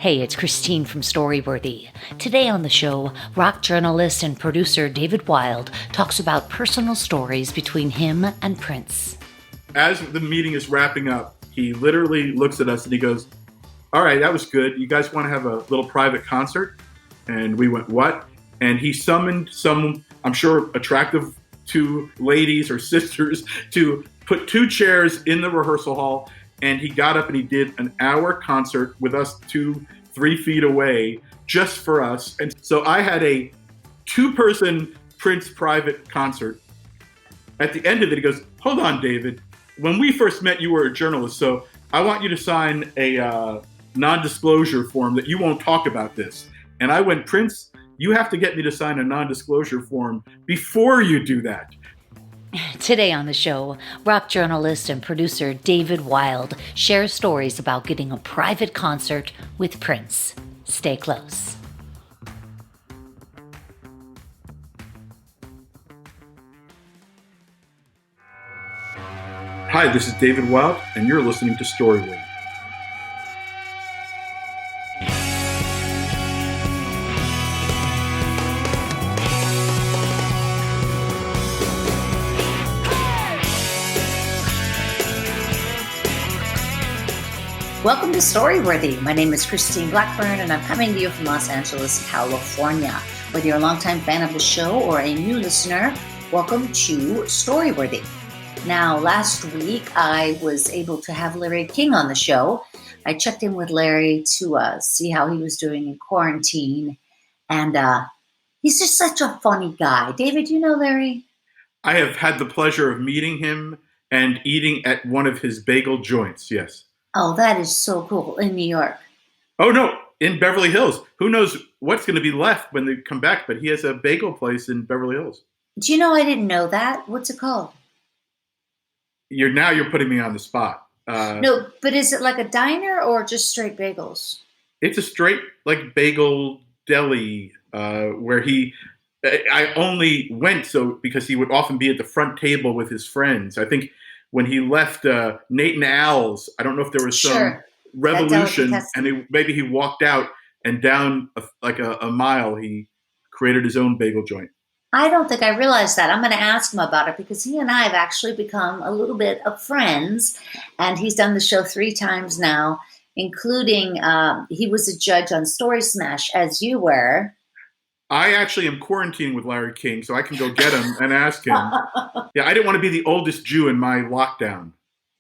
Hey, it's Christine from Storyworthy. Today on the show, rock journalist and producer David Wild talks about personal stories between him and Prince. As the meeting is wrapping up, he literally looks at us and he goes, "All right, that was good. You guys want to have a little private concert?" And we went, "What?" And he summoned some, I'm sure, attractive two ladies or sisters to put two chairs in the rehearsal hall. And he got up and he did an hour concert with us 2-3 feet away just for us. And so I had a 2-person Prince private concert. At the end of it, he goes, "Hold on, David. When we first met, you were a journalist. So I want you to sign a non-disclosure form that you won't talk about this." And I went, "Prince, you have to get me to sign a non-disclosure form before you do that." Today on the show, rock journalist and producer David Wild shares stories about getting a private concert with Prince. Stay close. Hi, this is David Wild, and you're listening to Storyworthy. Welcome to Storyworthy. My name is Christine Blackburn, and I'm coming to you from Los Angeles, California. Whether you're a longtime fan of the show or a new listener, welcome to Storyworthy. Now, last week, I was able to have Larry King on the show. I checked in with Larry to see how he was doing in quarantine, and he's just such a funny guy. David, you know Larry? I have had the pleasure of meeting him and eating at one of his bagel joints, yes. Oh, that is so cool, in New York. Oh, no, in Beverly Hills. Who knows what's going to be left when they come back, but he has a bagel place in Beverly Hills. Do you know I didn't know that? What's it called? You're putting me on the spot. No, but is it like a diner or just straight bagels? It's a straight like bagel deli where I only went because he would often be at the front table with his friends. I think when he left Nate and Al's, I don't know if there was some revolution, and maybe he walked out and down a mile, he created his own bagel joint. I don't think I realized that. I'm going to ask him about it because he and I have actually become a little bit of friends, and he's done the show 3 times now, including he was a judge on Story Smash, as you were. I actually am quarantining with Larry King, so I can go get him and ask him. Yeah, I didn't want to be the oldest Jew in my lockdown.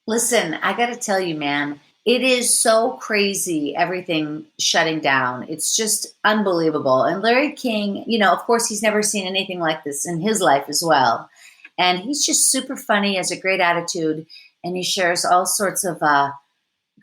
Listen, I got to tell you, man, it is so crazy, everything shutting down. It's just unbelievable. And Larry King, of course, he's never seen anything like this in his life as well. And he's just super funny, has a great attitude, and he shares all sorts of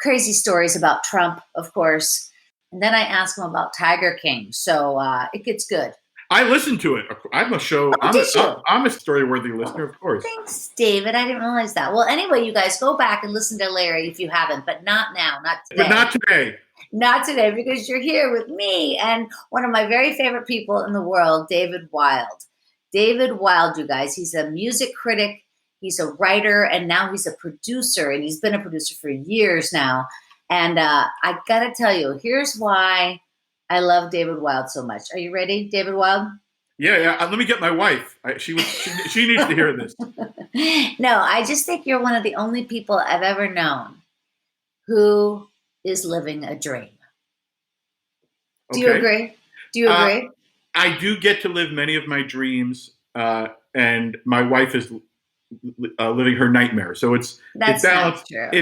crazy stories about Trump, of course. And then I ask him about Tiger King. So it gets good. I listened to it. I'm a Storyworthy listener, of course. Thanks, David. I didn't realize that. Well, anyway, you guys go back and listen to Larry if you haven't, but not now, not today. But not today. Not today, because you're here with me and one of my very favorite people in the world, David Wild. David Wild, you guys, he's a music critic, he's a writer, and now he's a producer, and he's been a producer for years now. And I got to tell you, here's why I love David Wild so much. Are you ready, David Wild? Yeah. Let me get my wife. She needs to hear this. No, I just think you're one of the only people I've ever known who is living a dream. Do you agree? I do get to live many of my dreams, and my wife is living her nightmare. So it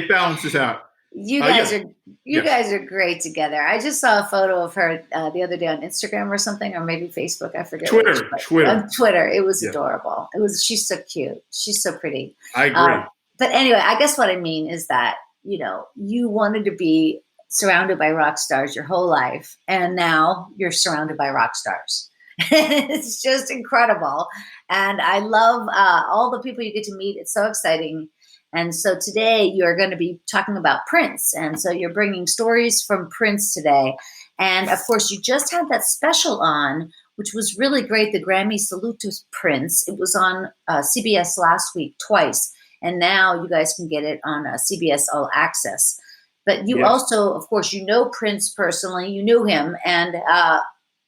balances out. You guys are great together. I just saw a photo of her the other day on Instagram or something, or maybe Facebook. I forget. Twitter. On Twitter. It was adorable. She's so cute. She's so pretty. I agree. But anyway, I guess what I mean is that, you wanted to be surrounded by rock stars your whole life, and now you're surrounded by rock stars. It's just incredible. And I love all the people you get to meet. It's so exciting. And so today you're going to be talking about Prince. And so you're bringing stories from Prince today. And of course, you just had that special on, which was really great, the Grammy Salute to Prince. It was on CBS last week twice. And now you guys can get it on CBS All Access. But you Yes. also, of course, you know Prince personally. You knew him, and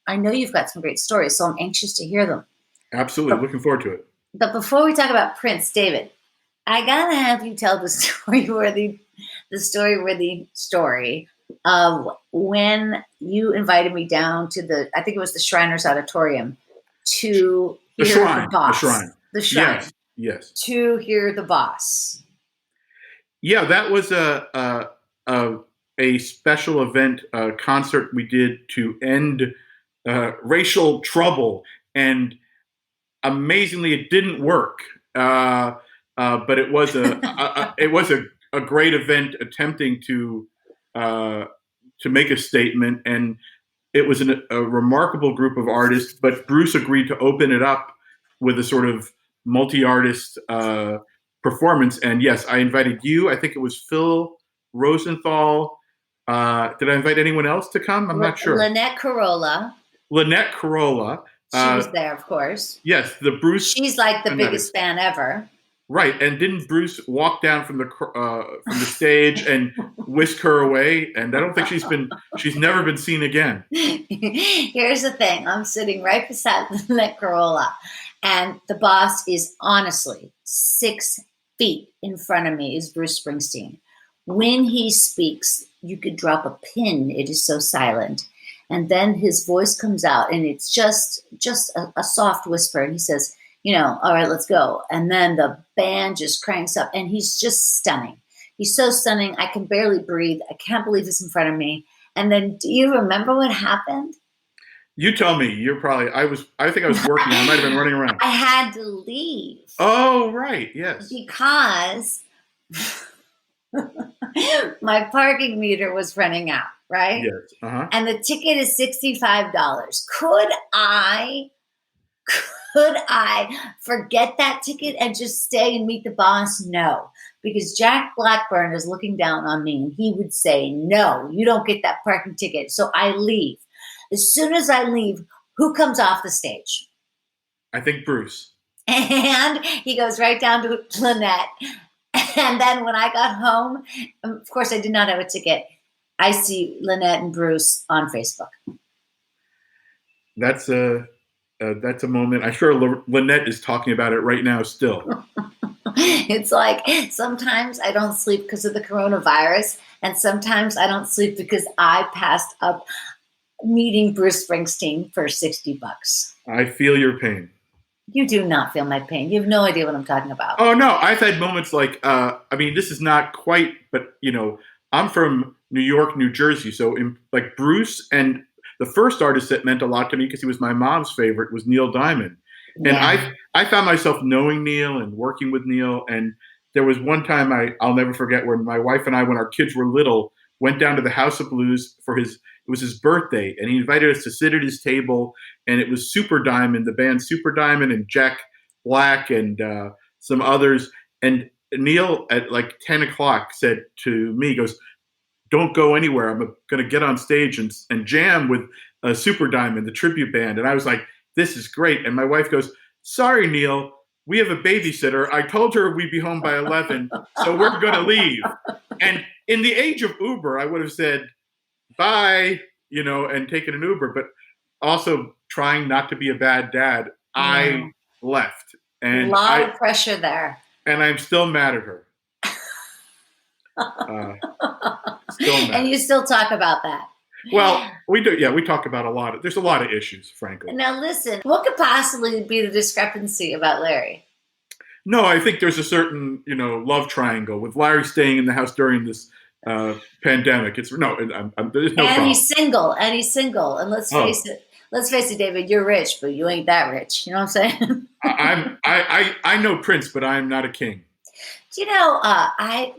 I know you've got some great stories, so I'm anxious to hear them. Absolutely. Looking forward to it. But before we talk about Prince, David, I gotta have you tell the story-worthy story of when you invited me down to I think it was the Shriners Auditorium, to The hear Shrine. the boss. The Shrine. The Shrine. Yes. Yes. To hear the boss. Yeah, that was a special event, concert we did to end racial trouble, and amazingly, it didn't work. But it was a great event attempting to make a statement, and it was a remarkable group of artists. But Bruce agreed to open it up with a sort of multi-artist performance. And yes, I invited you. I think it was Phil Rosenthal. Did I invite anyone else to come? I'm not sure. Lynette Carolla. Lynette Carolla. She was there, of course. Yes, the Bruce. She's like the biggest fan ever. Right, and didn't Bruce walk down from the stage and whisk her away? And I don't think she's never been seen again. Here's the thing: I'm sitting right beside Lynette Carolla, and the boss is honestly 6 feet in front of me. Is Bruce Springsteen. When he speaks, you could drop a pin. It is so silent. And then his voice comes out, and it's just a soft whisper. And he says, all right, let's go. And then the band just cranks up, and he's just stunning. He's so stunning. I can barely breathe. I can't believe this in front of me. And then, do you remember what happened? You tell me. I think I was working. I might have been running around. I had to leave. Oh, right. Yes. Because my parking meter was running out, right? Yes. Uh-huh. And the ticket is $65. Could I forget that ticket and just stay and meet the boss? No, because Jack Blackburn is looking down on me, and he would say, no, you don't get that parking ticket. So I leave. As soon as I leave, who comes off the stage? I think Bruce. And he goes right down to Lynette. And then when I got home, of course, I did not have a ticket. I see Lynette and Bruce on Facebook. That's a moment. I'm sure Lynette is talking about it right now still. It's like sometimes I don't sleep because of the coronavirus, and sometimes I don't sleep because I passed up meeting Bruce Springsteen for $60. I feel your pain. You do not feel my pain. You have no idea what I'm talking about. Oh, no. I've had moments like, this is not quite, but, I'm from New York, New Jersey. So, like Bruce, and the first artist that meant a lot to me because he was my mom's favorite was Neil Diamond. And Yeah. I found myself knowing Neil and working with Neil. And there was one time I'll never forget where my wife and I, when our kids were little, went down to the House of Blues it was his birthday, and he invited us to sit at his table, and it was Super Diamond, the band Super Diamond, and Jack Black, and some others. And Neil at like 10 o'clock said to me, he goes, don't go anywhere. I'm going to get on stage and jam with Super Diamond, the tribute band. And I was like, this is great. And my wife goes, sorry, Neil, we have a babysitter. I told her we'd be home by 11, so we're going to leave. And in the age of Uber, I would have said, bye, and taken an Uber, but also trying not to be a bad dad. I left. And a lot of pressure there. And I'm still mad at her. Still mad. And you still talk about that. Well, we do. Yeah, we talk about there's a lot of issues, frankly. Now listen, what could possibly be the discrepancy about Larry? No, I think there's a certain, love triangle with Larry staying in the house during this pandemic. There's no problem. He's single, and let's face it, David, you're rich, but you ain't that rich. You know what I'm saying? I know Prince, but I'm not a king. Do you know, I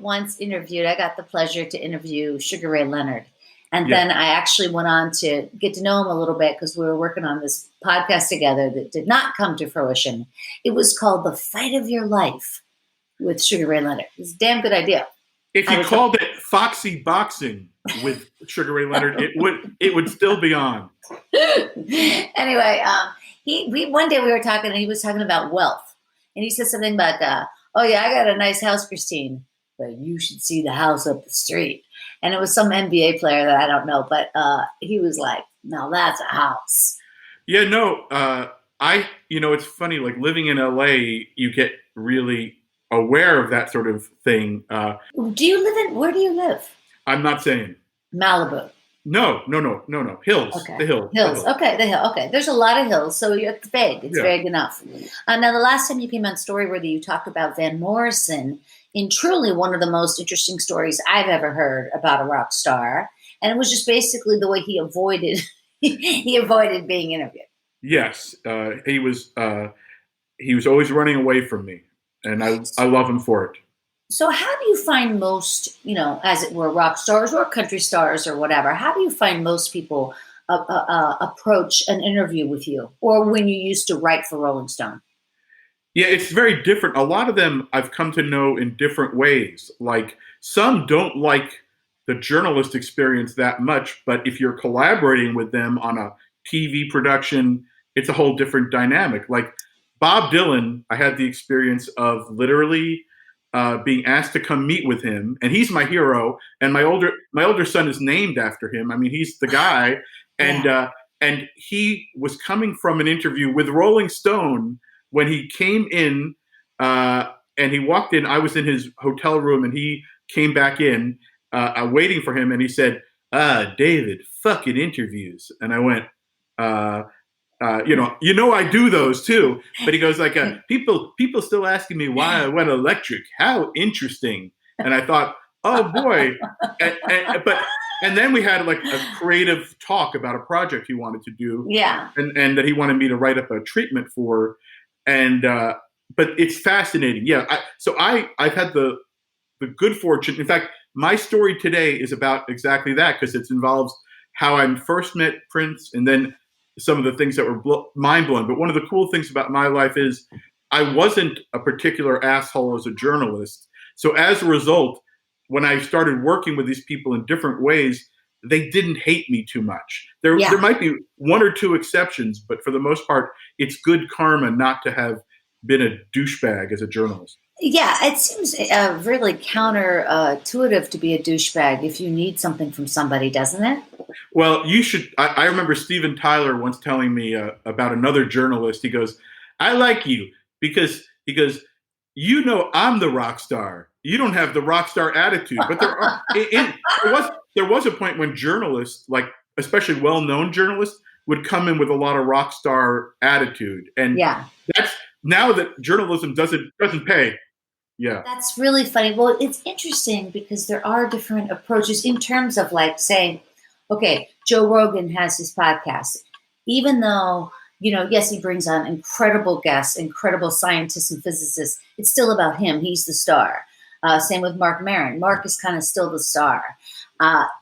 got the pleasure to interview Sugar Ray Leonard. And then I actually went on to get to know him a little bit because we were working on this podcast together that did not come to fruition. It was called The Fight of Your Life with Sugar Ray Leonard. It was a damn good idea. If you called it Foxy Boxing with Sugar Ray Leonard, it would still be on. Anyway, one day we were talking, and he was talking about wealth, and he said something about, "Oh yeah, I got a nice house, Christine. but you should see the house up the street. And it was some NBA player that I don't know, but he was like, now that's a house. Yeah, no, it's funny, like living in LA, you get really aware of that sort of thing. Where do you live? I'm not saying. Malibu. No. Hills. Okay. The hill. Hills. Okay, the hill. Okay. There's a lot of hills, so it's vague. It's vague enough. Now, the last time you came on Storyworthy, you talked about Van Morrison in truly one of the most interesting stories I've ever heard about a rock star. And it was just basically the way he avoided being interviewed. Yes. He was always running away from me. And I love him for it. So how do you find most, as it were, rock stars or country stars or whatever, how do you find most people approach an interview with you, or when you used to write for Rolling Stone? Yeah, it's very different. A lot of them I've come to know in different ways. Like some don't like the journalist experience that much, but if you're collaborating with them on a TV production, it's a whole different dynamic. Like Bob Dylan, I had the experience of literally being asked to come meet with him, and he's my hero. And my older son is named after him. I mean, he's the guy, and he was coming from an interview with Rolling Stone when he came in, and he walked in. I was in his hotel room, and he came back in, waiting for him, and he said, "David, fucking interviews," and I went. I do those too, but he goes like, people still asking me why I went electric. How interesting. And I thought, oh boy. And then we had like a creative talk about a project he wanted to do. Yeah. And that he wanted me to write up a treatment for. And, but it's fascinating. Yeah. I've had the good fortune. In fact, my story today is about exactly that, because it involves how I first met Prince and then some of the things that were mind-blowing. But one of the cool things about my life is I wasn't a particular asshole as a journalist. So as a result, when I started working with these people in different ways, they didn't hate me too much. There might be one or two exceptions, but for the most part, it's good karma not to have been a douchebag as a journalist. Yeah, it seems really counterintuitive to be a douchebag if you need something from somebody, doesn't it? Well, you should. I remember Steven Tyler once telling me about another journalist. He goes, "I like you because," he goes, "I'm the rock star. You don't have the rock star attitude." But there was a point when journalists, like especially well-known journalists, would come in with a lot of rock star attitude, and that's now that journalism doesn't pay. Yeah. That's really funny. Well, it's interesting because there are different approaches in terms of like saying, okay, Joe Rogan has his podcast. Even though, yes, he brings on incredible guests, incredible scientists and physicists, it's still about him. He's the star. Same with Marc Maron. Mark is kind of still the star.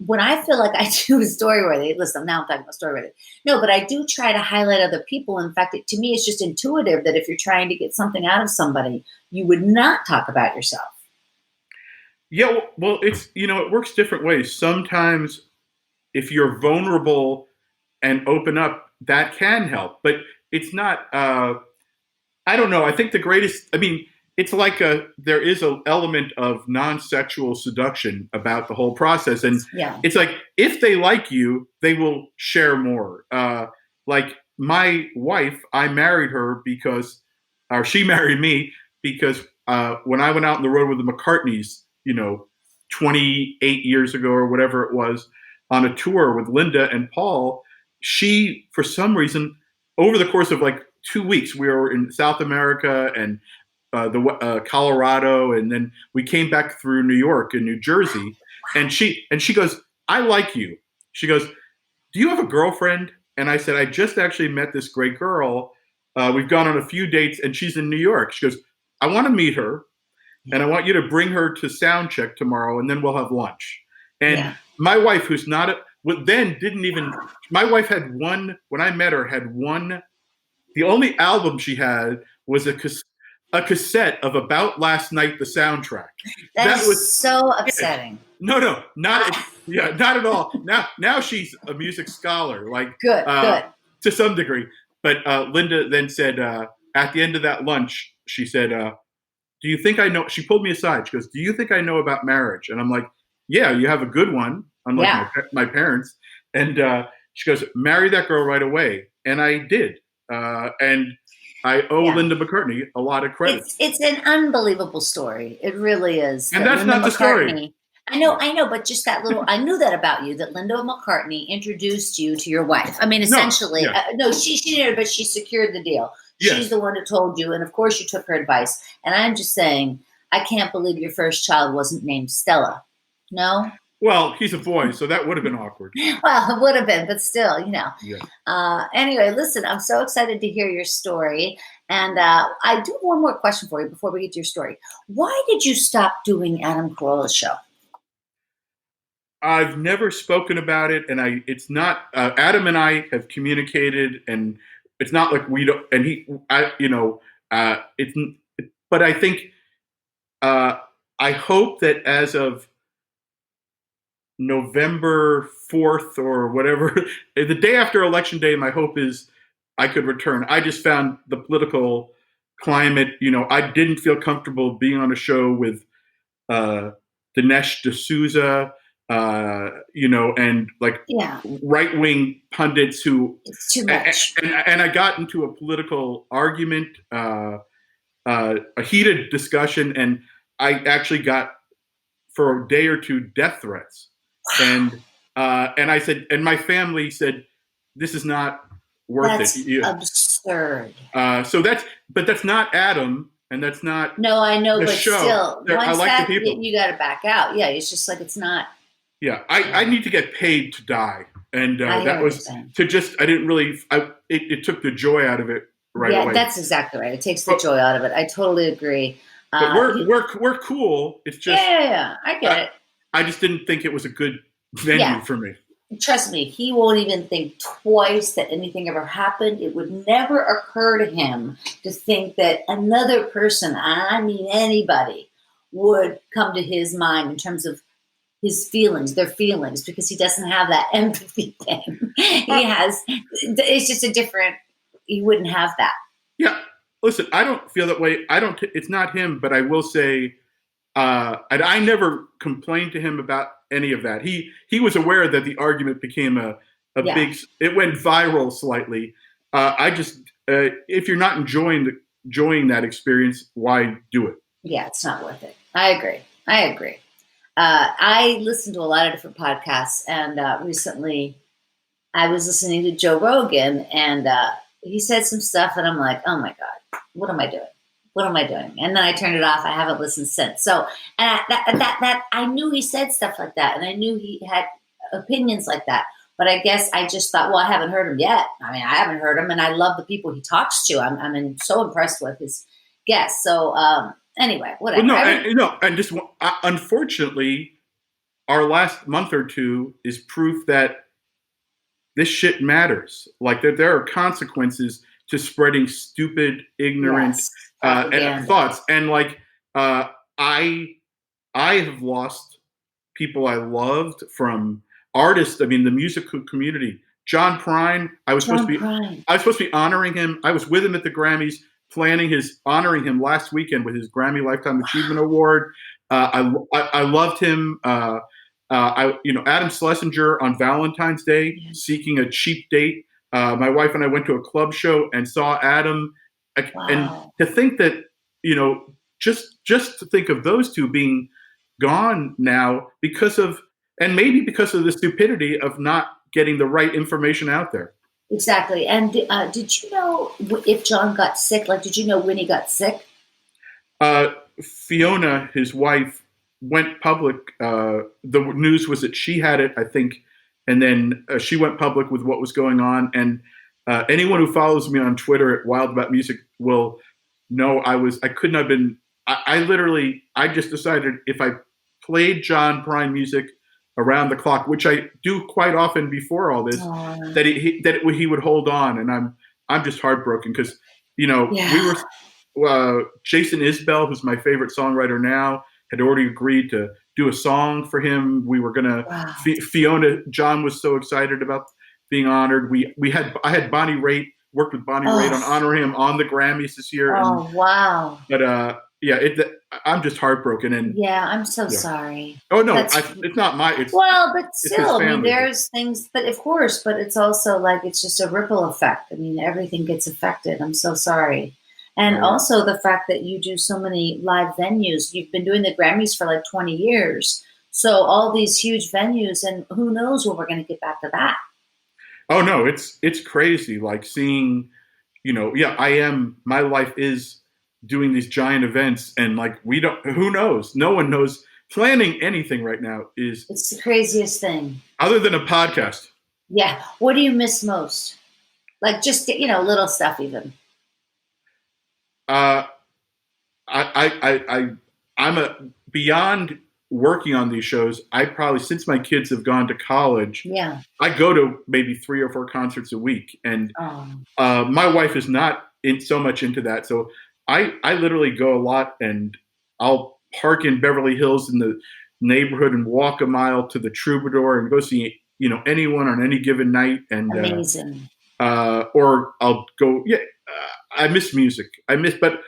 When I feel like I do Storyworthy, listen, now I'm talking about Storyworthy. No, but I do try to highlight other people. In fact, to me, it's just intuitive that if you're trying to get something out of somebody, you would not talk about yourself. Yeah, well, it's, it works different ways. Sometimes if you're vulnerable and open up, that can help. But it's not, I don't know. I think it's like there is an element of non-sexual seduction about the whole process. And it's like, if they like you, they will share more. Like my wife, I married her or she married me because when I went out on the road with the McCartneys, 28 years ago or whatever it was, on a tour with Linda and Paul, she, for some reason, over the course of like 2 weeks, we were in South America and Colorado, and then we came back through New York and New Jersey, and she goes, "I like you." She goes, "Do you have a girlfriend?" And I said, "I just actually met this great girl. We've gone on a few dates, and she's in New York." She goes, "I want to meet her, and I want you to bring her to sound check tomorrow, and then we'll have lunch." And my wife, who's not my wife had one, when I met her, had one, the only album she had was a cassette of About Last Night, the soundtrack. That was so upsetting. No, not at all. Now she's a music scholar, like good to some degree. But Linda then said at the end of that lunch, she said, "Do do you think I know? She pulled me aside. She goes, do you think I know about marriage? And I'm like, yeah, you have a good one, unlike my parents. And she goes, marry that girl right away. And I did. And I owe Linda McCartney a lot of credit. It's an unbelievable story. It really is. And that's Linda not the story. I know, but just that little, I knew that about you, that Linda McCartney introduced you to your wife. I mean, essentially, she did, but she secured the deal. Yes. She's the one who told you. And of course you took her advice. And I'm just saying, I can't believe your first child wasn't named Stella. No? Well, he's a boy, so that would have been awkward. Well, it would have been, but still, Yeah. Anyway, listen, I'm so excited to hear your story. And I do have one more question for you before we get to your story. Why did you stop doing Adam Carolla's show? I've never spoken about it, and it's not, Adam and I have communicated, and it's not like we don't, and but I think, I hope that as of November 4th or whatever, the day after Election Day, my hope is I could return. I just found the political climate, I didn't feel comfortable being on a show with Dinesh D'Souza, and like right-wing pundits who it's too much. And I got into a political argument, a heated discussion, and I actually got, for a day or two, death threats. And I said, and my family said, this is not worth it. Absurd. But that's not Adam, and that's not. No, I know, but show. Still, I like the people. You got to back out. Yeah, it's just like it's not. Yeah, I need to get paid to die, and that was to just. I didn't really. It took the joy out of it right away. Yeah, that's exactly right. It takes the joy out of it. I totally agree. But we're cool. It's just I get it. I just didn't think it was a good venue for me. Trust me, he won't even think twice that anything ever happened. It would never occur to him to think that another person, I mean anybody, would come to his mind in terms of his feelings, their feelings, because he doesn't have that empathy thing. It's just he wouldn't have that. Yeah. Listen, I don't feel that way. It's not him, but I will say, and I never complained to him about any of that. He was aware that the argument became a big, it went viral slightly. I just, if you're not enjoying that experience, why do it? Yeah, it's not worth it. I agree. I listen to a lot of different podcasts, and recently I was listening to Joe Rogan, and he said some stuff, and I'm like, oh my God, what am I doing? What am I doing? And then I turned it off. I haven't listened since. So, and that I knew he said stuff like that, and I knew he had opinions like that. But I guess I just thought, well, I haven't heard him yet. I mean, I haven't heard him, and I love the people he talks to. I'm so impressed with his guests. So, anyway, whatever. Well, and just unfortunately, our last month or two is proof that this shit matters. Like that, there are consequences to spreading stupid, ignorant and thoughts. And like, I have lost people I loved from artists. I mean, the music community. John Prine. I was supposed to be honoring him. I was with him at the Grammys, honoring him last weekend with his Grammy Lifetime Achievement Award. I loved him. Adam Schlesinger on Valentine's Day, seeking a cheap date. My wife and I went to a club show and saw Adam. Wow. And to think that, just to think of those two being gone now because of the stupidity of not getting the right information out there. Exactly. And did you know if John got sick? Like, did you know when he got sick? Fiona, his wife, went public. The news was that she had it, I think, and then she went public with what was going on. And anyone who follows me on Twitter at Wild About Music will know I couldn't have been. I just decided if I played John Prine music around the clock, which I do quite often before all this, that he would hold on. And I'm just heartbroken because we were Jason Isbell, who's my favorite songwriter now, had already agreed to do a song for him. We were gonna Fiona. John was so excited about being honored. I had Bonnie Raitt, worked with Bonnie Raitt on honoring him on the Grammys this year. Oh, wow! But yeah, I'm just heartbroken. And Yeah, I'm so yeah. sorry. Oh no, That's it's not my. well, but It's his still, I mean, family. there's things, but of course, but it's also like it's just a ripple effect. I mean, everything gets affected. I'm so sorry. And Right. also the fact that you do so many live venues. You've been doing the Grammys for like 20 years. So all these huge venues, and who knows when we're going to get back to that. Oh no, it's crazy. Like seeing, yeah, my life is doing these giant events, and like we don't. Who knows? No one knows. Planning anything right now is It's the craziest thing. other than a podcast. Yeah. What do you miss most? Like just, little stuff even. Uh, I'm a beyond working on these shows. I probably, since my kids have gone to college, Yeah. I go to maybe 3 or 4 concerts a week, and Oh, my wife is not so much into that. So I literally go a lot, and I'll park in Beverly Hills in the neighborhood and walk a mile to the Troubadour and go see anyone on any given night, and amazing. or I'll go. Yeah, I miss music. But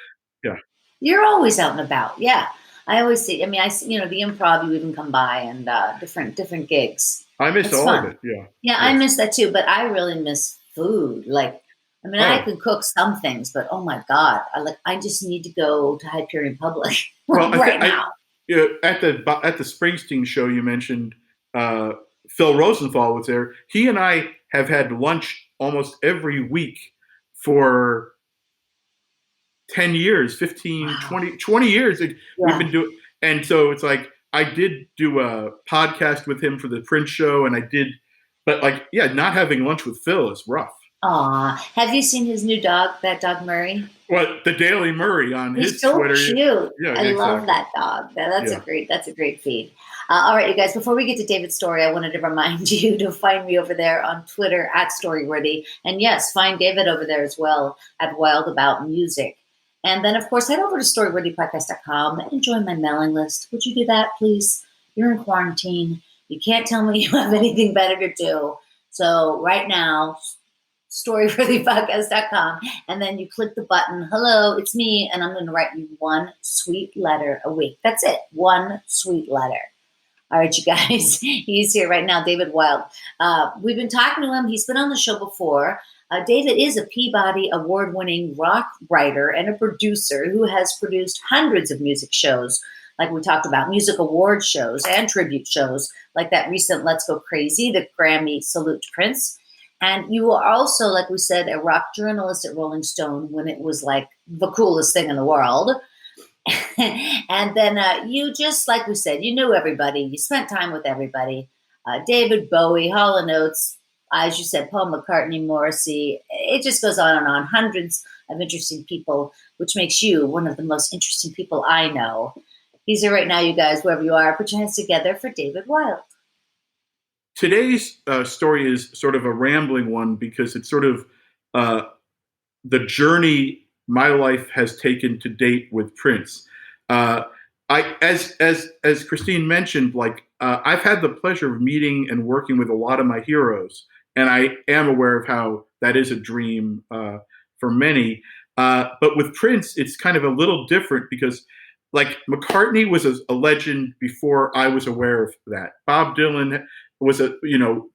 yeah. You're always out and about. Yeah. I always see, I mean, the improv, you even come by and different gigs. I miss It's all fun. of it. Yeah. Yeah, I Yes. miss that too, but I really miss food. Like, I mean, I Oh, could cook some things, but oh my God, I just need to go to Hyperion Public well, right now. at the Springsteen show you mentioned, Phil Rosenthal was there. He and I have had lunch almost every week for 10 years, 15, Wow. 20 years. We've Yeah. been doing, and so it's like I did do a podcast with him for the Prince show, and but like, yeah, not having lunch with Phil is rough. Aw. Have you seen his new dog, that dog Murray? Well, the Daily Murray on He's his so Twitter. cute. Yeah, I love exactly. that dog. That's Yeah. that's a great feed. All right, you guys. Before we get to David's story, I wanted to remind you to find me over there on Twitter at Storyworthy, and yes, find David over there as well at Wild About Music. And then, of course, head over to storyworthypodcast.com and join my mailing list. Would you do that, please? You're in quarantine. You can't tell me you have anything better to do. So right now, storyworthypodcast.com, and then you click the button, hello, it's me, and I'm going to write you one sweet letter a week. That's it, one sweet letter. All right, you guys, he's here right now, David Wild. We've been talking to him. He's been on the show before. David is a Peabody Award-winning rock writer and a producer who has produced hundreds of music shows, like we talked about, music award shows and tribute shows, like that recent Let's Go Crazy, the Grammy Salute to Prince. And you were also, like we said, a rock journalist at Rolling Stone when it was like the coolest thing in the world. And then you just, like we said, you knew everybody. You spent time with everybody. David Bowie, Hall & Oates, as you said, Paul McCartney, Morrissey. It just goes on and on. Hundreds of interesting people, which makes you one of the most interesting people I know. He's here right now, you guys, wherever you are. Put your hands together for David Wild. Today's story is sort of a rambling one because it's sort of the journey my life has taken to date with Prince. As Christine mentioned, like I've had the pleasure of meeting and working with a lot of my heroes, and I am aware of how that is a dream for many. But with Prince, it's kind of a little different because, like, McCartney was a legend before I was aware of that. Bob Dylan was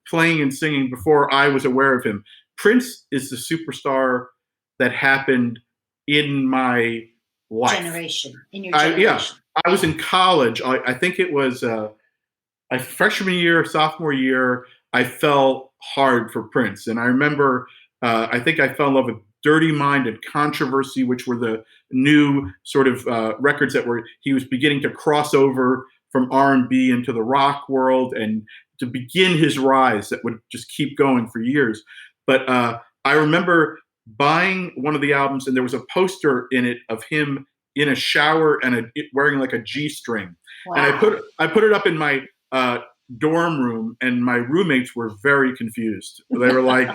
playing and singing before I was aware of him. Prince is the superstar that happened in my life. In your generation. Yeah, I was in college. I think it was a freshman year, sophomore year. I fell hard for Prince, and I remember I think I fell in love with Dirty Mind and Controversy, which were the new sort of records that he was beginning to cross over from R&B into the rock world and to begin his rise that would just keep going for years. But I remember buying one of the albums, and there was a poster in it of him in a shower and wearing like a G-string. Wow. And I put it up in my dorm room, and my roommates were very confused. They were like,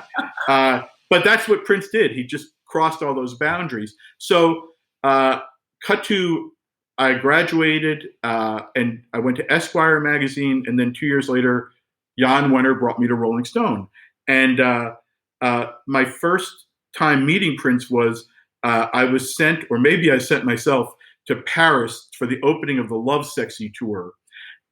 but that's what Prince did. He just crossed all those boundaries. So cut to, I graduated and I went to Esquire magazine, and then 2 years later, Jan Wenner brought me to Rolling Stone. And my first time meeting Prince was I was sent, or maybe I sent myself, to Paris for the opening of the Love Sexy tour.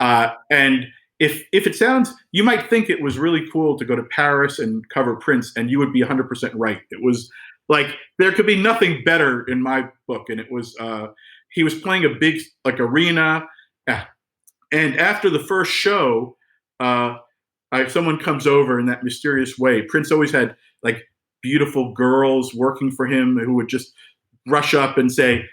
And if it sounds, you might think it was really cool to go to Paris and cover Prince, and you would be 100% right. It was like, there could be nothing better in my book. And it was, he was playing a big like arena. And after the first show, someone comes over in that mysterious way. Prince always had like beautiful girls working for him who would just rush up and say,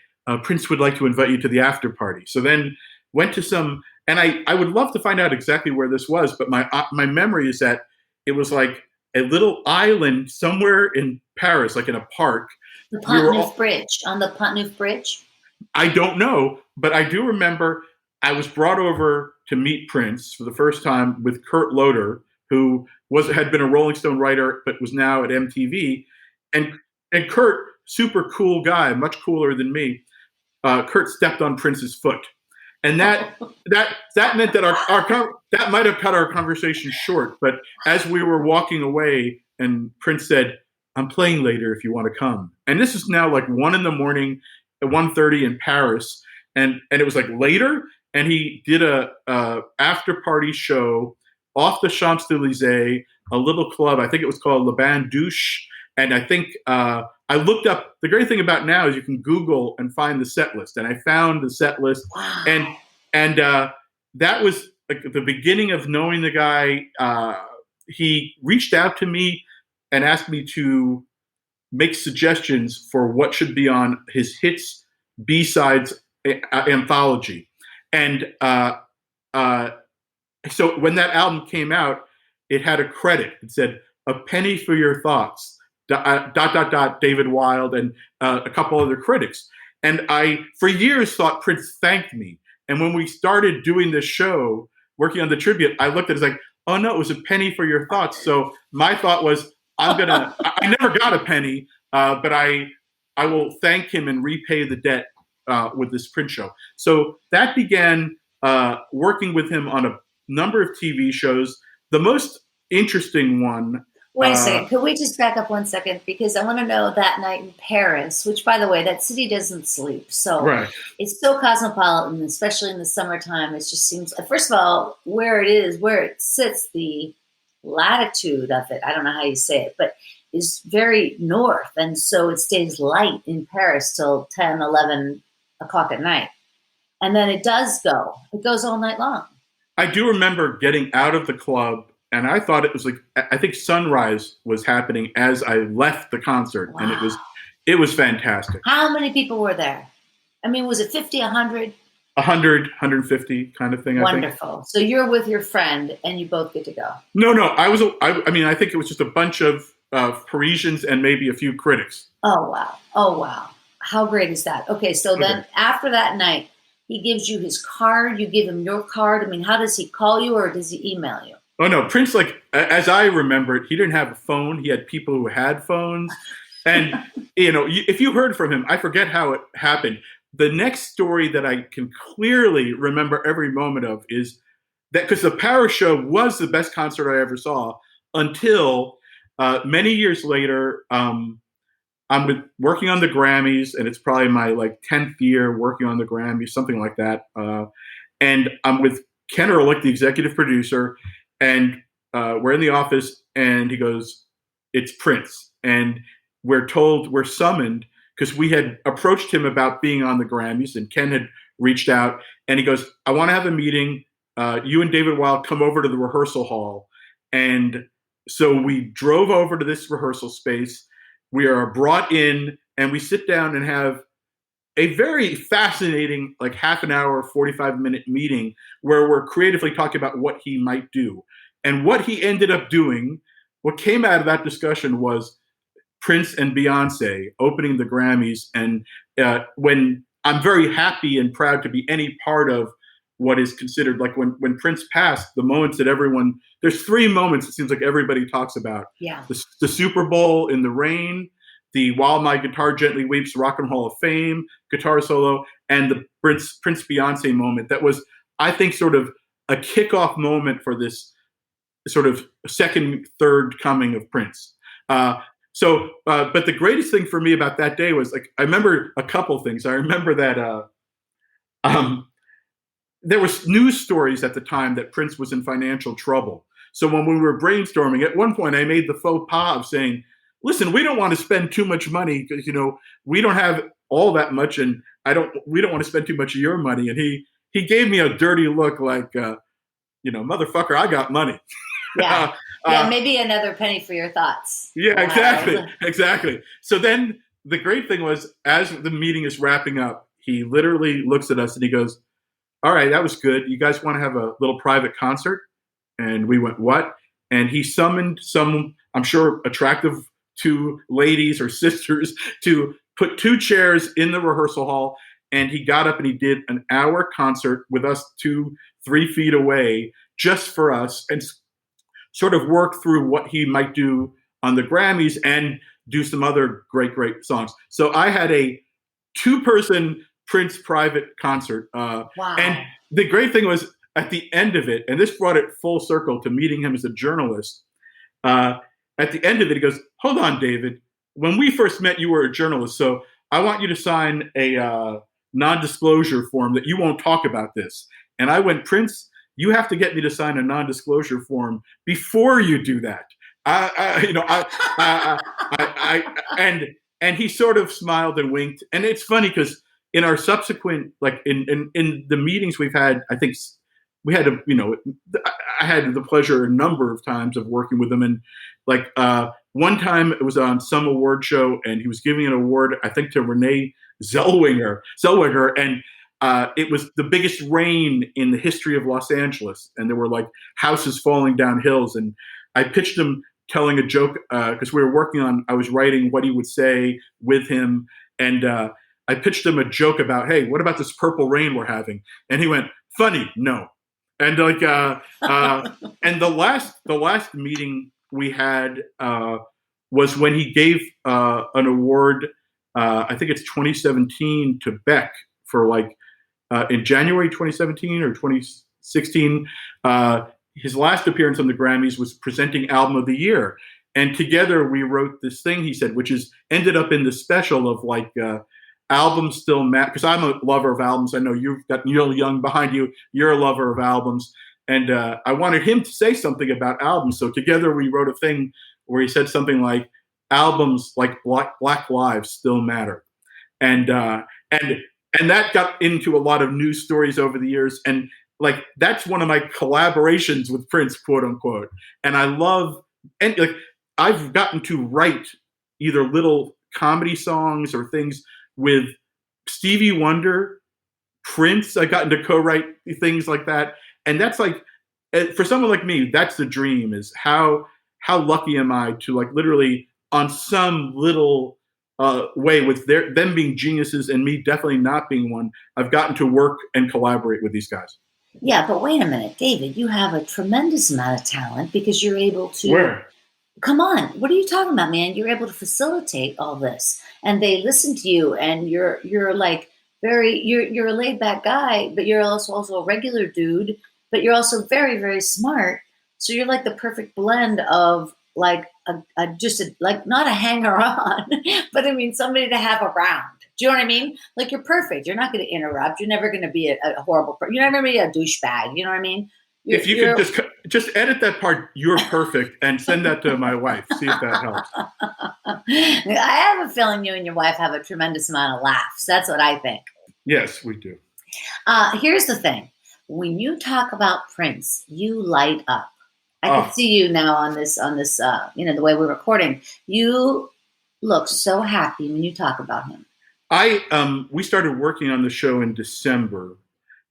Prince would like to invite you to the after party. So then went to some, and I would love to find out exactly where this was, but my memory is that it was like a little island somewhere in Paris, like in a park. The Pont-Neuf Bridge, on the Pont-Neuf Bridge? I don't know, but I do remember I was brought over to meet Prince for the first time with Kurt Loder, who had been a Rolling Stone writer, but was now at MTV. And Kurt, super cool guy, much cooler than me. Kurt stepped on Prince's foot. And that meant that that might have cut our conversation short. But as we were walking away, and Prince said, "I'm playing later if you want to come." And this is now like 1 a.m. at 1:30 in Paris. And it was like later. And he did a after party show off the Champs-Élysées, a little club. I think it was called Le Bain Douche. And I think I looked up. The great thing about now is you can Google and find the set list. And I found the set list. Wow. And that was like the beginning of knowing the guy. He reached out to me and asked me to make suggestions for what should be on his hits B-sides anthology. And so when that album came out, it had a credit. It said, "A penny for your thoughts, ... David Wild," and a couple other critics. And I, for years, thought Prince thanked me. And when we started doing this show, working on the tribute, I looked at it as like, oh no, it was a penny for your thoughts. So my thought was, I never got a penny, but I will thank him and repay the debt with this Prince show. So that began working with him on a number of TV shows. The most interesting one. Wait a second. Could we just back up 1 second? Because I want to know that night in Paris, which, by the way, that city doesn't sleep. So right. It's so cosmopolitan, especially in the summertime. It just seems, first of all, where it sits, the latitude of it, I don't know how you say it, but is very north. And so it stays light in Paris till 10, 11 o'clock at night. And then it goes all night long. I do remember getting out of the club, and I thought it was like, I think sunrise was happening as I left the concert. Wow. And it was fantastic. How many people were there? I mean, was it 50, 100? 100, 150 kind of thing. Wonderful. I think. So you're with your friend and you both get to go. No. I think it was just a bunch of Parisians and maybe a few critics. Oh, wow. How great is that? Okay. So then after that night, he gives you his card. You give him your card. I mean, how does he call you or does he email you? Oh, no. Prince, like, as I remember it, he didn't have a phone. He had people who had phones. And, if you heard from him, I forget how it happened. The next story that I can clearly remember every moment of is that because the Paris show was the best concert I ever saw until many years later, I'm working on the Grammys, and it's probably my 10th year working on the Grammys, something like that. And I'm with Ken Ehrlich, the executive producer, and we're in the office, and he goes, "It's Prince." And we're summoned because we had approached him about being on the Grammys, and Ken had reached out, and he goes, "I want to have a meeting. You and David Wild come over to the rehearsal hall." And so we drove over to this rehearsal space. We are brought in, and we sit down and have a very fascinating, half an hour, 45-minute meeting where we're creatively talking about what he might do. And what he ended up doing, what came out of that discussion was Prince and Beyonce opening the Grammys. And when I'm very happy and proud to be any part of what is considered, when Prince passed, the moments that there's 3 moments it seems like everybody talks about. Yeah. The Super Bowl in the rain, the While My Guitar Gently Weeps Rock and Hall of Fame guitar solo, and the Prince Beyonce moment. That was, I think, sort of a kickoff moment for this sort of second, third coming of Prince. But the greatest thing for me about that day was I remember a couple things. I remember that Um, there was news stories at the time that Prince was in financial trouble. So when we were brainstorming, at one point I made the faux pas of saying, "Listen, we don't want to spend too much money because we don't have all that much, and we don't want to spend too much of your money." And he gave me a dirty look, like, motherfucker, I got money. Yeah. Yeah, maybe another penny for your thoughts. Yeah, Wow. exactly. So then the great thing was, as the meeting is wrapping up, he literally looks at us and he goes, "All right, that was good. You guys want to have a little private concert?" And we went, "What?" And he summoned some, I'm sure, attractive two ladies or sisters to put two chairs in the rehearsal hall. And he got up and he did an hour concert with us 2-3 feet away, just for us, and sort of work through what he might do on the Grammys and do some other great songs. So I had a 2-person Prince private concert. Wow. And the great thing was, at the end of it, and this brought it full circle to meeting him as a journalist, at the end of it, he goes, "Hold on, David. When we first met, you were a journalist, so I want you to sign a non-disclosure form that you won't talk about this." And I went, "Prince, you have to get me to sign a non-disclosure form before you do that." And he sort of smiled and winked. And it's funny because in our subsequent, like in the meetings we've had, I think we had I had the pleasure a number of times of working with him. And like one time it was on some award show and he was giving an award, I think, to Renee Zellweger. And it was the biggest rain in the history of Los Angeles. And there were like houses falling down hills. And I pitched him telling a joke because I was writing what he would say with him. And I pitched him a joke about, "Hey, what about this purple rain we're having?" And he went, "Funny, no." And like, and the last meeting we had was when he gave an award. I think it's 2017 to Beck for like in January 2017 or 2016. His last appearance on the Grammys was presenting Album of the Year, and together we wrote this thing, he said, which is ended up in the special of like. Albums still matter, because I'm a lover of albums. I know you've got Neil Young behind you. You're a lover of albums. And I wanted him to say something about albums. So together we wrote a thing where he said something like, "Albums like Black Lives still matter." And that got into a lot of news stories over the years. And like, that's one of my collaborations with Prince, quote unquote. And I love, and like, I've gotten to write either little comedy songs or things with Stevie Wonder, Prince. I gotten to co-write things like that. And that's like, for someone like me, that's the dream, is how lucky am I to like literally on some little way with them being geniuses and me definitely not being one, I've gotten to work and collaborate with these guys. Yeah, but wait a minute, David, you have a tremendous amount of talent because you're able to. Where? Come on, what are you talking about, man? You're able to facilitate all this, and they listen to you, and you're like you're a laid back guy, but you're also a regular dude, but you're also very, very smart. So you're like the perfect blend of like like not a hanger on, but I mean somebody to have around. Do you know what I mean? Like, you're perfect. You're not going to interrupt. You're never going to be a horrible person. You're never going to be a douchebag. You know what I mean? If you could just edit that part, "you're perfect," and send that to my wife. See if that helps. I have a feeling you and your wife have a tremendous amount of laughs. That's what I think. Yes, we do. Here's the thing. When you talk about Prince, you light up. I can see you now on this, the way we're recording. You look so happy when you talk about him. We started working on the show in December,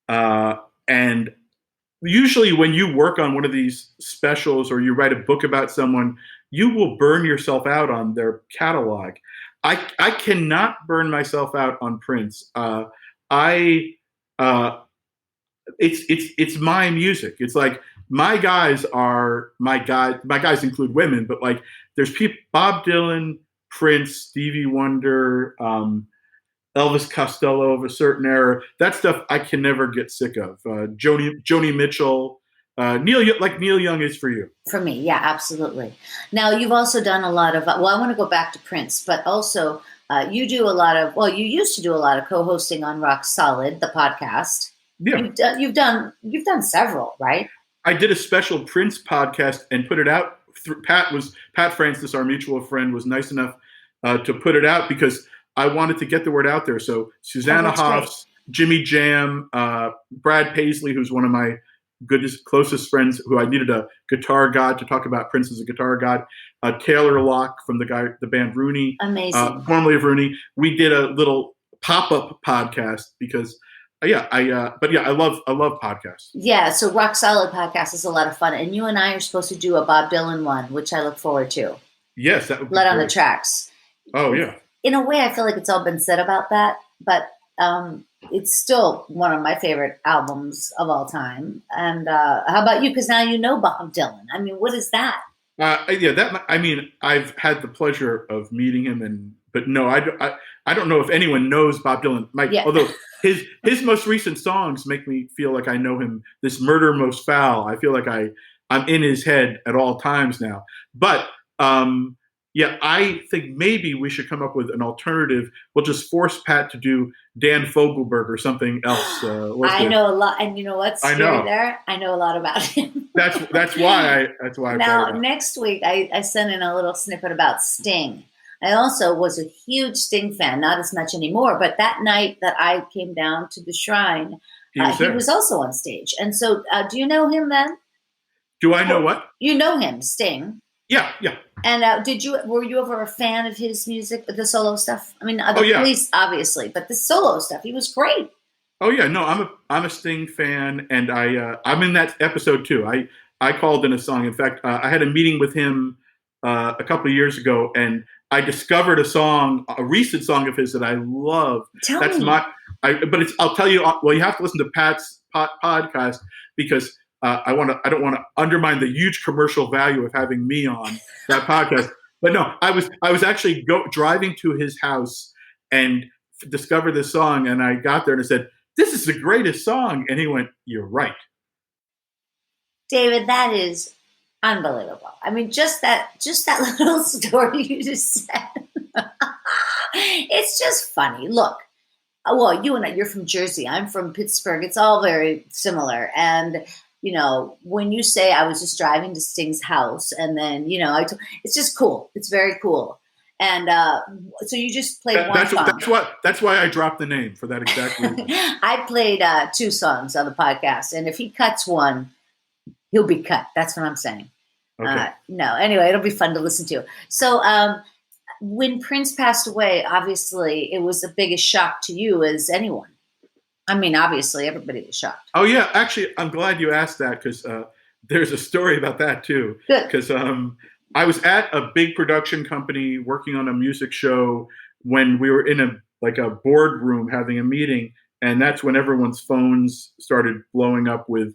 and usually when you work on one of these specials or you write a book about someone, you will burn yourself out on their catalog. I cannot burn myself out on Prince. It's my music. It's like my guys are my guys. My guys include women, but like there's people: Bob Dylan, Prince, Stevie Wonder, Elvis Costello of a certain era. That stuff I can never get sick of. Joni Mitchell, Neil Young is for you. For me, yeah, absolutely. Now, you've also done a lot of, I want to go back to Prince, but also You do a lot of, well, you used to do a lot of co-hosting on Rock Solid, the podcast. Yeah. You've done several, right? I did a special Prince podcast and put it out. Pat Francis, our mutual friend, was nice enough to put it out because I wanted to get the word out there. So Susanna Hoffs, Jimmy Jam, Brad Paisley, who's one of my closest friends, who I needed a guitar god to talk about Prince as a guitar god. Taylor Locke from the band Rooney, amazing, formerly of Rooney. We did a little pop-up podcast because. I love podcasts. Yeah, so Rock Solid podcast is a lot of fun, and you and I are supposed to do a Bob Dylan one, which I look forward to. Yes, that would be Let great. on the Tracks. Oh yeah. In a way, I feel like it's all been said about that, but it's still one of my favorite albums of all time. And how about you? Because now you know Bob Dylan. I mean, what is that? I've had the pleasure of meeting him, but no, I don't know if anyone knows Bob Dylan. Although his most recent songs make me feel like I know him. This Murder Most Foul, I feel like I'm in his head at all times now. But I think maybe we should come up with an alternative. We'll just force Pat to do Dan Fogelberg or something else. I know a lot, and you know what's scary there? I know a lot about him. That's why I now next week I sent in a little snippet about Sting. I also was a huge Sting fan, not as much anymore, but that night that I came down to the Shrine, he was also on stage. And so, do you know him then? Do I know what? You know him, Sting. Yeah. And were you ever a fan of his music, the solo stuff? I mean, Police, obviously, but the solo stuff, he was great. Oh yeah, no, I'm a Sting fan, and I'm in that episode too. I called in a song. In fact, I had a meeting with him a couple of years ago, and I discovered a recent song of his that I love. I'll tell you. Well, you have to listen to Pat's podcast because I don't want to undermine the huge commercial value of having me on that podcast. But no, I was actually driving to his house and discovered this song, and I got there and I said, "This is the greatest song," and he went, "You're right." David, that is unbelievable. I mean, just that little story you just said. It's just funny. Look, well, you and I, you're from Jersey. I'm from Pittsburgh. It's all very similar. And, when you say I was just driving to Sting's house and then, it's just cool. It's very cool. And so you just played one song. That's why I dropped the name for that exact reason. I played 2 songs on the podcast. And if he cuts one, he'll be cut. That's what I'm saying. Okay. Anyway, it'll be fun to listen to. So when Prince passed away, obviously it was the biggest shock to you as anyone. I mean, obviously everybody was shocked. Oh yeah, actually, I'm glad you asked that because there's a story about that too. Good. Because I was at a big production company working on a music show when we were in a boardroom having a meeting, and that's when everyone's phones started blowing up with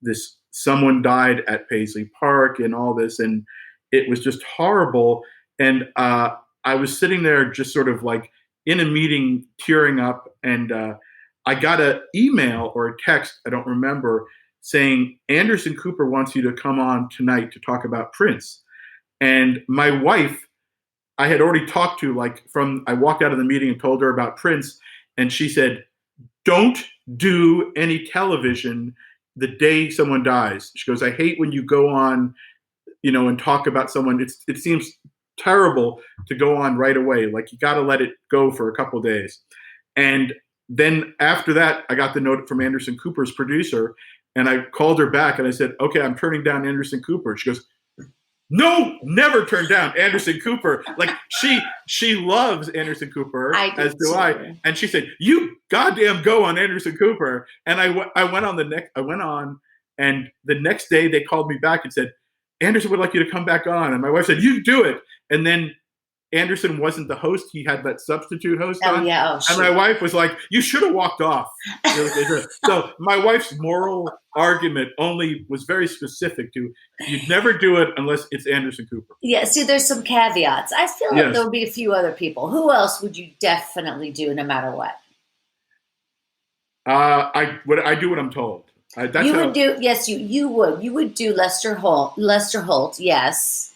this. Someone died at Paisley Park and all this, and it was just horrible. And I was sitting there just sort of like in a meeting, tearing up, and I got an email or a text, I don't remember, saying, Anderson Cooper wants you to come on tonight to talk about Prince. And my wife, I had already talked to, I walked out of the meeting and told her about Prince, and she said, don't do any television the day someone dies. She goes, I hate when you go on, and talk about someone. It seems terrible to go on right away. Like, you got to let it go for a couple of days. And then after that, I got the note from Anderson Cooper's producer, and I called her back and I said, okay, I'm turning down Anderson Cooper. She goes, no, never turn down Anderson Cooper. Like, she loves Anderson Cooper, as do I. And she said, you goddamn go on Anderson Cooper. And I went on, and the next day they called me back and said, Anderson would like you to come back on. And my wife said, you do it. And then Anderson wasn't the host. He had that substitute host on. Yeah. And my wife was like, you should have walked off. So my wife's moral argument only was very specific to, you'd never do it unless it's Anderson Cooper. Yeah, see, there's some caveats. I feel like there would be a few other people. Who else would you definitely do no matter what? I do what I'm told. You would do Lester Holt, yes.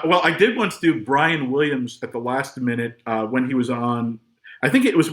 Well, I did once do Brian Williams at the last minute when he was on. I think it was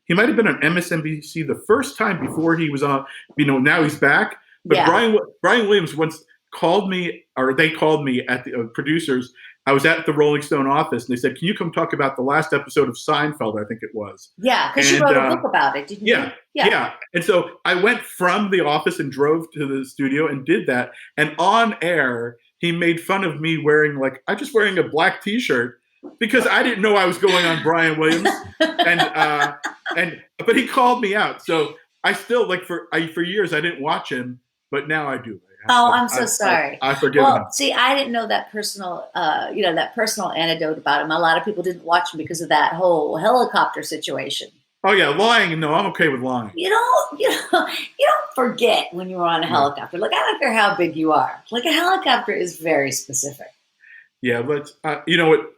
he might have been on MSNBC the first time before he was on. Now he's back. But Yeah. Brian Williams once called me, or they called me at the producers. I was at the Rolling Stone office, and they said, "Can you come talk about the last episode of Seinfeld?" I think it was. Yeah, because you wrote a book about it, didn't you? Yeah. And so I went from the office and drove to the studio and did that. And on air, he made fun of me wearing I'm just wearing a black T-shirt because I didn't know I was going on Brian Williams. But he called me out. So I still for years I didn't watch him, but now I do. Oh, I'm so sorry. I forgive him. See, I didn't know that personal, that personal anecdote about him. A lot of people didn't watch him because of that whole helicopter situation. Oh yeah, lying. No, I'm okay with lying. You don't forget when you were on a helicopter. Like, I don't care how big you are. Like, a helicopter is very specific. Yeah, but you know what?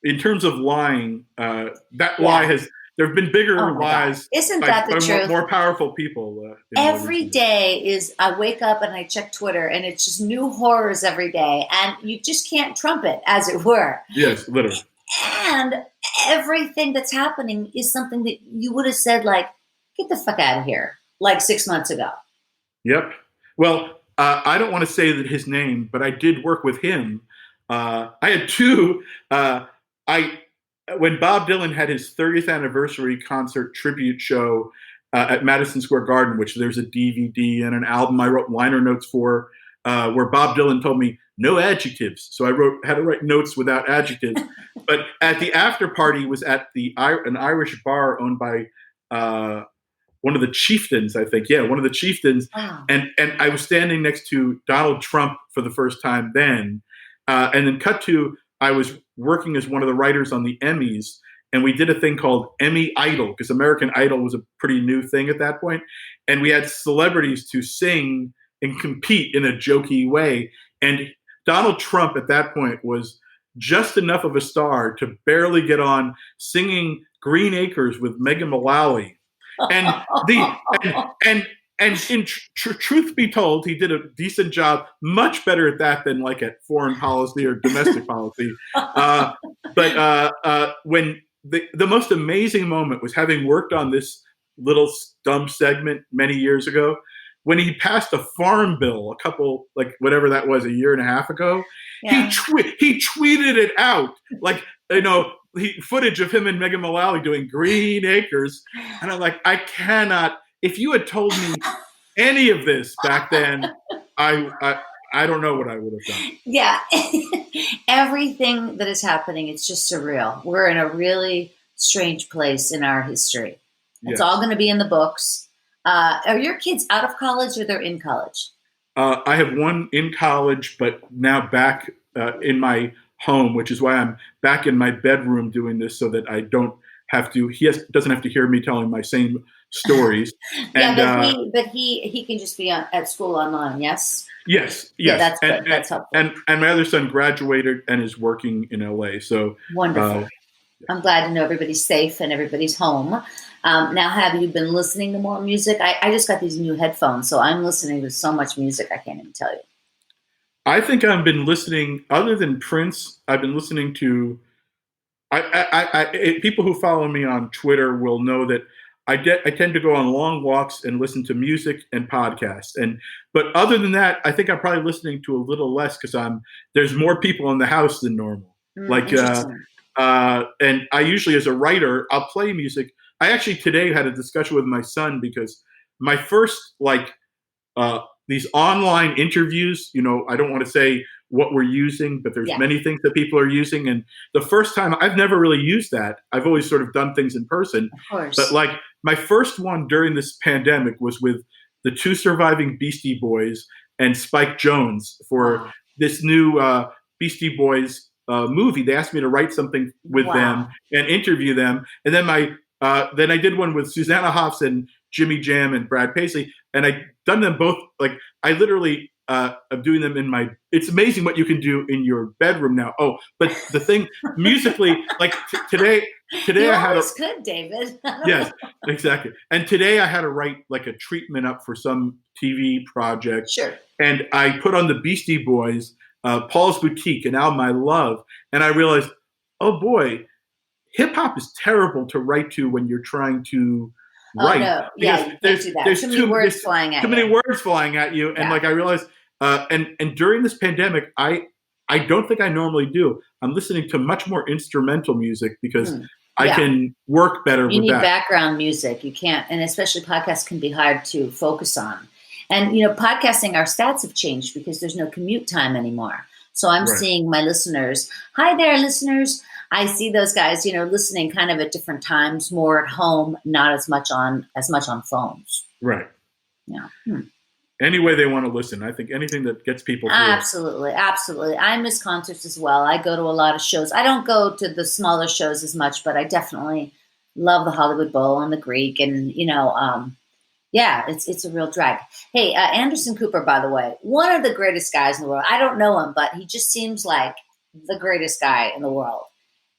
In terms of lying, that lie has. There have been bigger lies. Isn't that the truth? More powerful people. Every day I wake up and I check Twitter, and it's just new horrors every day, and you just can't trump it, as it were. Yes, literally. And everything that's happening is something that you would have said, like, get the fuck out of here, like 6 months ago. Yep. Well, I don't want to say that his name, but I did work with him. I had two. When Bob Dylan had his 30th anniversary concert tribute show at Madison Square Garden, which there's a DVD and an album I wrote liner notes for, where Bob Dylan told me no adjectives. So I had to write notes without adjectives. But at the after party was at an Irish bar owned by one of the chieftains, I think. Yeah, one of the chieftains. Wow. And I was standing next to Donald Trump for the first time then. And then cut to, I was working as one of the writers on the Emmys, and we did a thing called Emmy Idol, because American Idol was a pretty new thing at that point. And we had celebrities to sing and compete in a jokey way. And Donald Trump at that point was just enough of a star to barely get on singing Green Acres with Megan Mullally. And in truth be told, he did a decent job, much better at that than at foreign policy or domestic policy. But when the most amazing moment was, having worked on this little dumb segment many years ago, when he passed a farm bill a couple, whatever that was, a year and a half ago, Yeah. he tweeted it out, footage of him and Megan Mullally doing Green Acres. And I'm like, I cannot. If you had told me any of this back then, I don't know what I would have done. Yeah. Everything that is happening, it's just surreal. We're in a really strange place in our history. It's all going to be in the books. Are your kids out of college, or they're in college? I have one in college, but now back in my home, which is why I'm back in my bedroom doing this, so that I don't have to. Doesn't have to hear me telling my same stories. Yeah, but he can just be at school online. Yes. Yes. Yeah, that's good. That's helpful. And my other son graduated and is working in LA. So wonderful. I'm glad to know everybody's safe and everybody's home. Now, have you been listening to more music? I just got these new headphones, so I'm listening to so much music I can't even tell you. I think I've been listening, other than Prince, I've been listening to. People who follow me on Twitter will know that I tend to go on long walks and listen to music and podcasts. But other than that, I think I'm probably listening to a little less because there's more people in the house than normal. And I usually, as a writer, I'll play music. I actually today had a discussion with my son because my first these online interviews, I don't want to say what we're using, but there's many things that people are using. And the first time, I've never really used that. I've always sort of done things in person. Of course. But my first one during this pandemic was with the two surviving Beastie Boys and Spike Jonze for this new Beastie Boys movie. They asked me to write something with them and interview them. And then then I did one with Susanna Hoffs and Jimmy Jam and Brad Paisley. And I done them both. I literally am doing them in my. It's amazing what you can do in your bedroom now. Oh, but the thing musically, today You I had always could, David. Yes, exactly. And today I had to write a treatment up for some TV project. Sure. And I put on the Beastie Boys Paul's Boutique, an album I love, and I realized, oh boy, hip hop is terrible to write to when you're trying to Oh write. no, yeah, you can't do that. There's Too many words there's flying at too many you. words flying at you, and Yeah. like I realized, and during this pandemic, I don't think I normally do. I'm listening to much more instrumental music because I Yeah. can work better You with need that. background music. You can't, and especially podcasts can be hard to focus on. And podcasting, our stats have changed because there's no commute time anymore. So I'm Right. seeing my listeners. Hi there, listeners. I see those guys, listening kind of at different times, more at home, not as much on phones. Right. Yeah. Any way they want to listen. I think anything that gets people through. Absolutely, absolutely. I miss concerts as well. I go to a lot of shows. I don't go to the smaller shows as much, but I definitely love the Hollywood Bowl and the Greek, and yeah, it's a real drag. Hey, Anderson Cooper, by the way, one of the greatest guys in the world. I don't know him, but he just seems like the greatest guy in the world.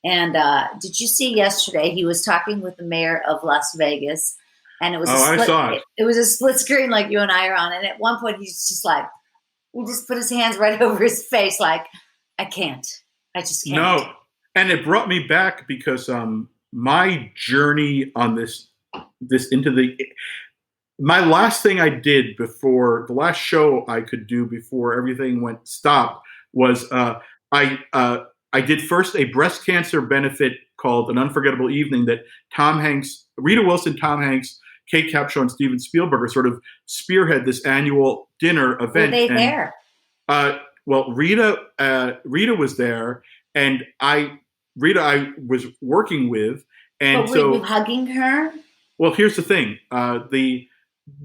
And did you see yesterday? He was talking with the mayor of Las Vegas. And it was I saw it. It was a split screen like you and I are on. And at one point, he's just like, he just put his hands right over his face, like, I can't. I just can't. No, and it brought me back because my journey on this my last thing I did before the last show I could do before everything stopped was I did first a breast cancer benefit called An Unforgettable Evening that Tom Hanks, Rita Wilson, Tom Hanks, Kate Capshaw, and Steven Spielberg are sort of spearhead this annual dinner event. Were they there? Well, Rita was there, and Rita I was working with, and but were you hugging her? Well, here's the thing.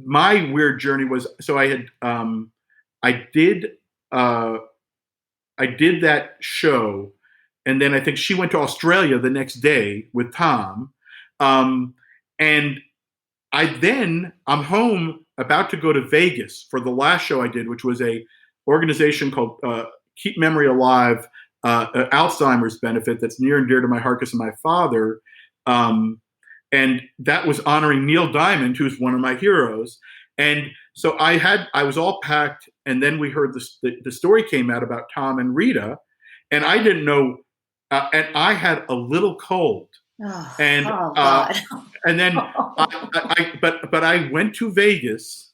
My weird journey was so I had I did that show, and then I think she went to Australia the next day with Tom, and I'm home about to go to Vegas for the last show I did, which was a organization called Keep Memory Alive, Alzheimer's benefit that's near and dear to my heart because of my father. And that was honoring Neil Diamond, who's one of my heroes. And so I was all packed, and then we heard the story came out about Tom and Rita, and I didn't know, and I had a little cold. Oh, and God. And then but I went to Vegas.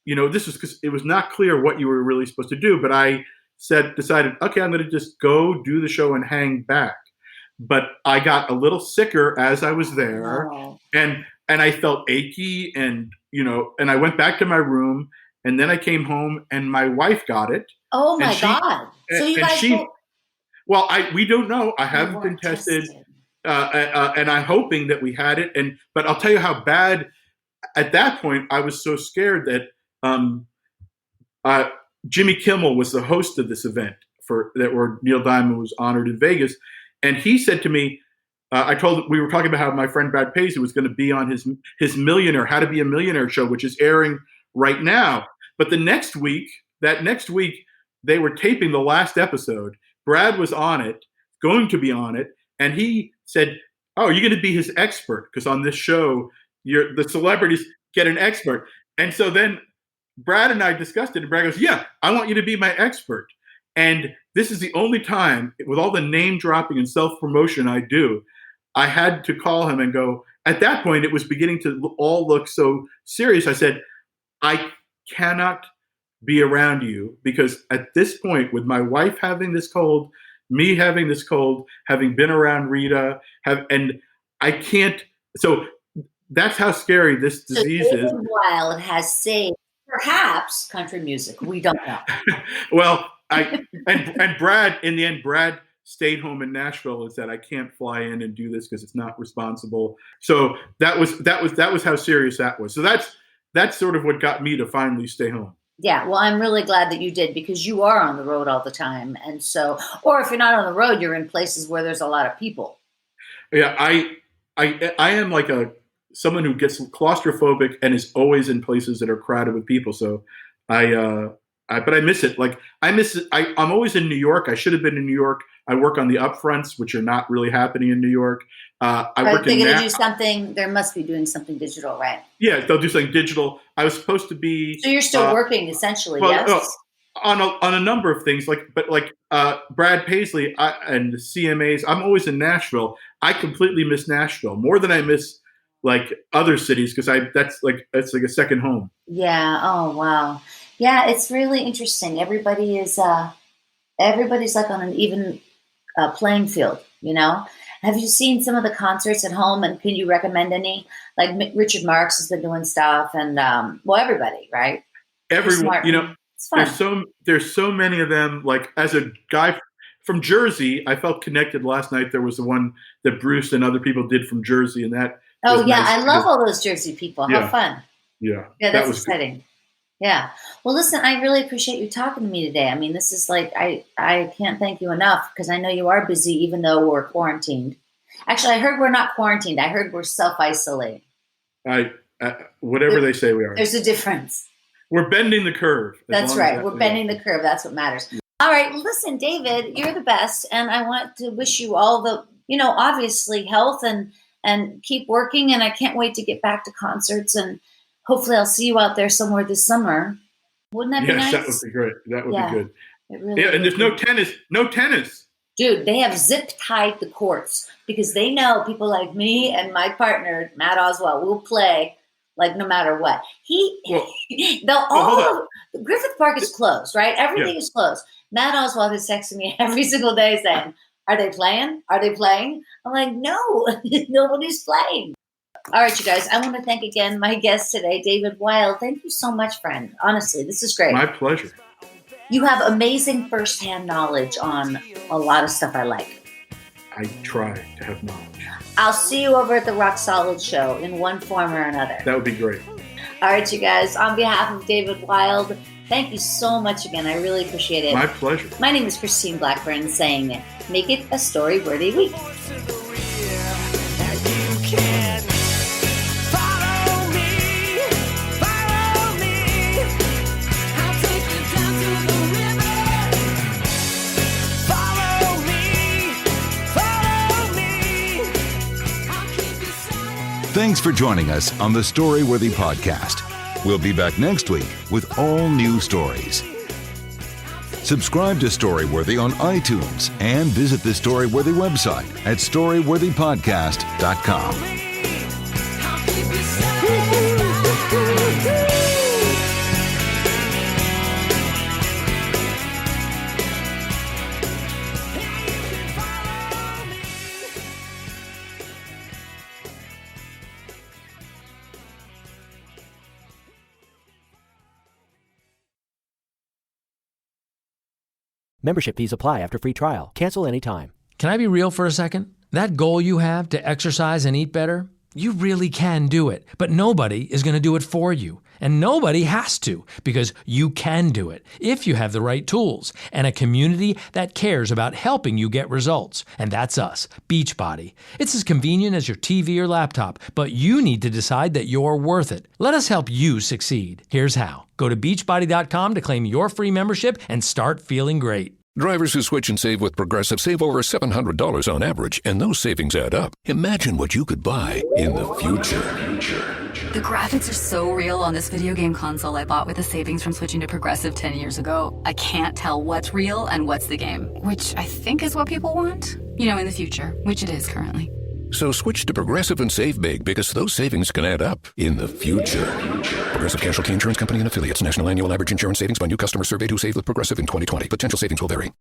This was because it was not clear what you were really supposed to do. But I decided, okay, I'm going to just go do the show and hang back. But I got a little sicker as I was there, and I felt achy, and and I went back to my room, and then I came home, and my wife got it. Oh my God! So you guys? Well, we don't know. I haven't been tested. And I'm hoping that we had it. But I'll tell you how bad. At that point, I was so scared that Jimmy Kimmel was the host of this event where Neil Diamond was honored in Vegas, and he said to me, we were talking about how my friend Brad Paisley was going to be on his Millionaire, How to Be a Millionaire show, which is airing right now. But that next week, they were taping the last episode. Brad was on it, going to be on it. And he said, oh, you're going to be his expert because on this show, the celebrities get an expert. And so then Brad and I discussed it, and Brad goes, yeah, I want you to be my expert. And this is the only time, with all the name dropping and self-promotion I do, I had to call him and go, at that point, it was beginning to all look so serious. I said, I cannot be around you because at this point, with my wife having this cold, me having this cold, having been around Rita, and I can't. So that's how scary this disease is. Wild has saved perhaps country music. We don't know. Well, and Brad, in the end, Brad stayed home in Nashville and said, I can't fly in and do this because it's not responsible. So that was how serious that was. So that's sort of what got me to finally stay home. Yeah, well, I'm really glad that you did because you are on the road all the time. And so, or if you're not on the road, you're in places where there's a lot of people. Yeah, I am like someone who gets claustrophobic and is always in places that are crowded with people. So but I miss it. Like I miss it. I'm always in New York. I should have been in New York. I work on the upfronts, which are not really happening in New York. They're going to do something. They must be doing something digital, right? Yeah, they'll do something digital. I was supposed to be. So you're still working, essentially, yes? on a number of things, but Brad Paisley and the CMAs. I'm always in Nashville. I completely miss Nashville more than I miss like other cities because it's like a second home. Yeah. Oh wow. Yeah, it's really interesting. Everybody's like on an even playing field. You know. Have you seen some of the concerts at home, and can you recommend any? Like Richard Marx has been doing stuff, and everybody, right? Everyone, it's fun. There's so many of them. Like as a guy from Jersey, I felt connected last night. There was the one that Bruce and other people did from Jersey, and that. Oh yeah, nice. I love all those Jersey people. How fun! Yeah, that's exciting. Good. Yeah. Well, listen, I really appreciate you talking to me today. I mean, this is like, I can't thank you enough because I know you are busy, even though we're quarantined. Actually, I heard we're not quarantined. I heard we're self-isolating. Whatever they say we are. There's a difference. We're bending the curve. That's right. We're bending the curve. That's what matters. Yeah. All right. Listen, David, you're the best. And I want to wish you all the, obviously health and keep working. And I can't wait to get back to concerts and hopefully I'll see you out there somewhere this summer. Wouldn't that be nice? Yes, that would be great. That would be good. Really and there's no tennis. No tennis. Dude, they have zip-tied the courts because they know people like me and my partner, Matt Oswald, will play like no matter what. Griffith Park is closed, right? Everything is closed. Matt Oswald is texting me every single day saying, are they playing? Are they playing? I'm like, no, nobody's playing. All right, you guys, I want to thank again my guest today, David Wild. Thank you so much, friend. Honestly, this is great. My pleasure. You have amazing firsthand knowledge on a lot of stuff I like. I try to have knowledge. I'll see you over at the Rock Solid Show in one form or another. That would be great. All right, you guys, on behalf of David Wild, thank you so much again. I really appreciate it. My pleasure. My name is Christine Blackburn saying, make it a story-worthy week. Thanks for joining us on the Storyworthy Podcast. We'll be back next week with all new stories. Subscribe to Storyworthy on iTunes and visit the Storyworthy website at storyworthypodcast.com. Membership fees apply after free trial. Cancel anytime. Can I be real for a second? That goal you have to exercise and eat better, you really can do it. But nobody is going to do it for you. And nobody has to, because you can do it if you have the right tools and a community that cares about helping you get results. And that's us, Beachbody. It's as convenient as your TV or laptop, but you need to decide that you're worth it. Let us help you succeed. Here's how. Go to beachbody.com to claim your free membership and start feeling great. Drivers who switch and save with Progressive save over $700 on average, and those savings add up. Imagine what you could buy in the future. The graphics are so real on this video game console I bought with the savings from switching to Progressive 10 years ago. I can't tell what's real and what's the game, which I think is what people want, in the future, which it is currently. So switch to Progressive and save big, because those savings can add up in the future. Progressive Casualty Insurance Company and Affiliates. National annual average insurance savings by new customer surveyed who saved with Progressive in 2020. Potential savings will vary.